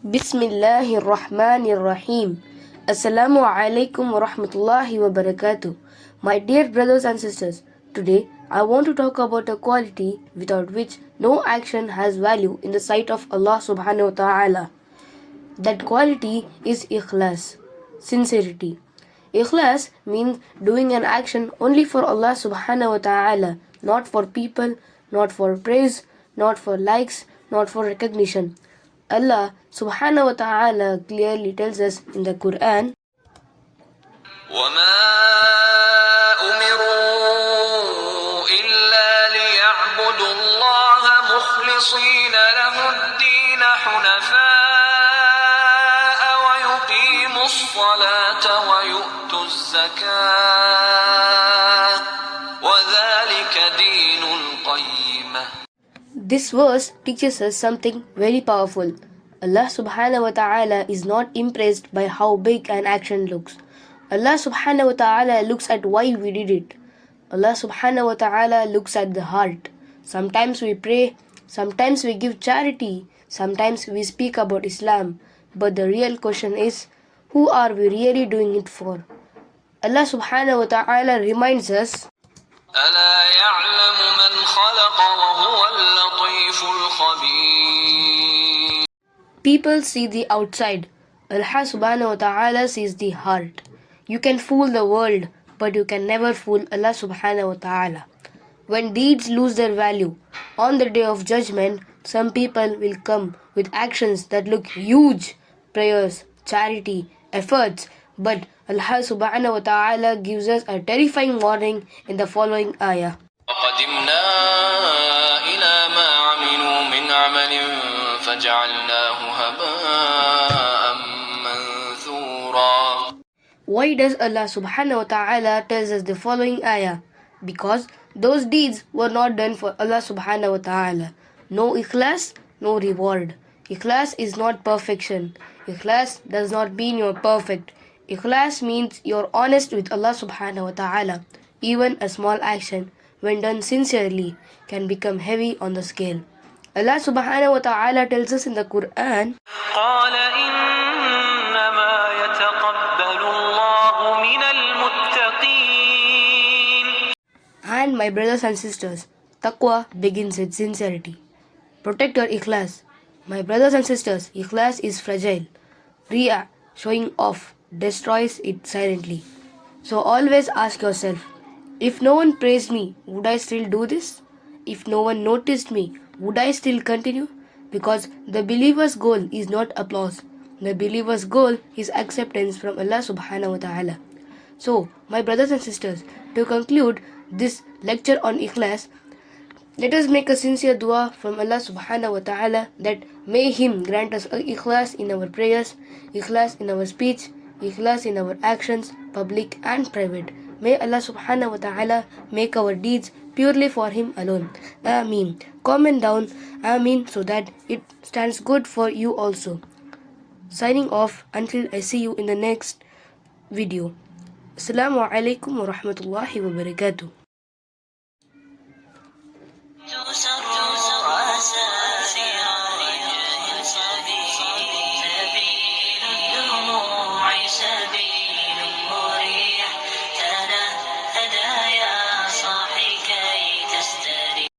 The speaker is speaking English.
Bismillahir Rahmanir Rahim. Assalamu alaikum wa rahmatullahi wa barakatuh. My dear brothers and sisters, today I want to talk about a quality without which no action has value in the sight of Allah subhanahu wa ta'ala. That quality is Ikhlāṣ, sincerity. Ikhlāṣ means doing an action only for Allah subhanahu wa ta'ala, not for people, not for praise, not for likes, not for recognition. Allah subhanahu wa ta'ala clearly tells us in the Qur'an, وَمَا أُمِرُوا إِلَّا لِيَعْبُدُوا اللَّهَ مُخْلِصِينَ لَهُ الدِّينَ حُنَفَاءَ وَيُقِيمُوا الصَّلَاةَ وَيُؤْتُوا الزَّكَاةَ وَذَلِكَ دِينُ الْقَيِّمَةِ. This verse teaches us something very powerful. Allah subhanahu wa ta'ala is not impressed by how big an action looks. Allah subhanahu wa ta'ala looks at why we did it. Allah subhanahu wa ta'ala looks at the heart. Sometimes we pray, sometimes we give charity, sometimes we speak about Islam. But the real question is, who are we really doing it for? Allah subhanahu wa ta'ala reminds us, أَلَا يَعْلَمُ مَنْ خَلَقَ وَهُوَ اللَّطِيفُ الْخَبِيرُ. people see the outside. Allah subhanahu wa ta'ala sees the heart. You can fool the world, but you can never fool Allah subhanahu wa ta'ala. When deeds lose their value, on the day of judgment, some people will come with actions that look huge, prayers, charity, efforts, but Allah subhanahu wa ta'ala gives us a terrifying warning in the following ayah. وَقَدِمْنَا إِلَى مَا عَمِلُوا مِنْ عَمَلٍ فَجَعَلْنَاهُ هَبَاءً مَنْثُورًا. Why does Allah subhanahu wa ta'ala tells us the following ayah? Because those deeds were not done for Allah subhanahu wa ta'ala. No Ikhlāṣ, no reward. Ikhlāṣ is not perfection. Ikhlāṣ does not mean you're perfect. Ikhlāṣ means you're honest with Allah subhanahu wa ta'ala. Even a small action, when done sincerely, can become heavy on the scale. Allah subhanahu wa ta'ala tells us in the Qur'an, قَالَ إِنَّمَا يَتَقَبَّلُ اللَّهُ مِنَ الْمُتَّقِينَ. and my brothers and sisters, taqwa begins with sincerity. Protect your Ikhlāṣ. My brothers and sisters, Ikhlāṣ is fragile. Riyā, showing off, destroys it silently. So always ask yourself, if no one praised me, would I still do this? If no one noticed me, would I still continue? Because the believer's goal is not applause. The believer's goal is acceptance from Allah subhanahu wa ta'ala. So, my brothers and sisters, to conclude this lecture on Ikhlāṣ, let us make a sincere dua from Allah subhanahu wa ta'ala that may Him grant us Ikhlāṣ in our prayers, Ikhlāṣ in our speech, Ikhlāṣ in our actions, public and private. May Allah subhanahu wa ta'ala make our deeds purely for Him alone. Ameen. Comment down Ameen so that it stands good for you also. Signing off until I see you in the next video. Assalamu alaikum wa rahmatullahi wa barakatuh.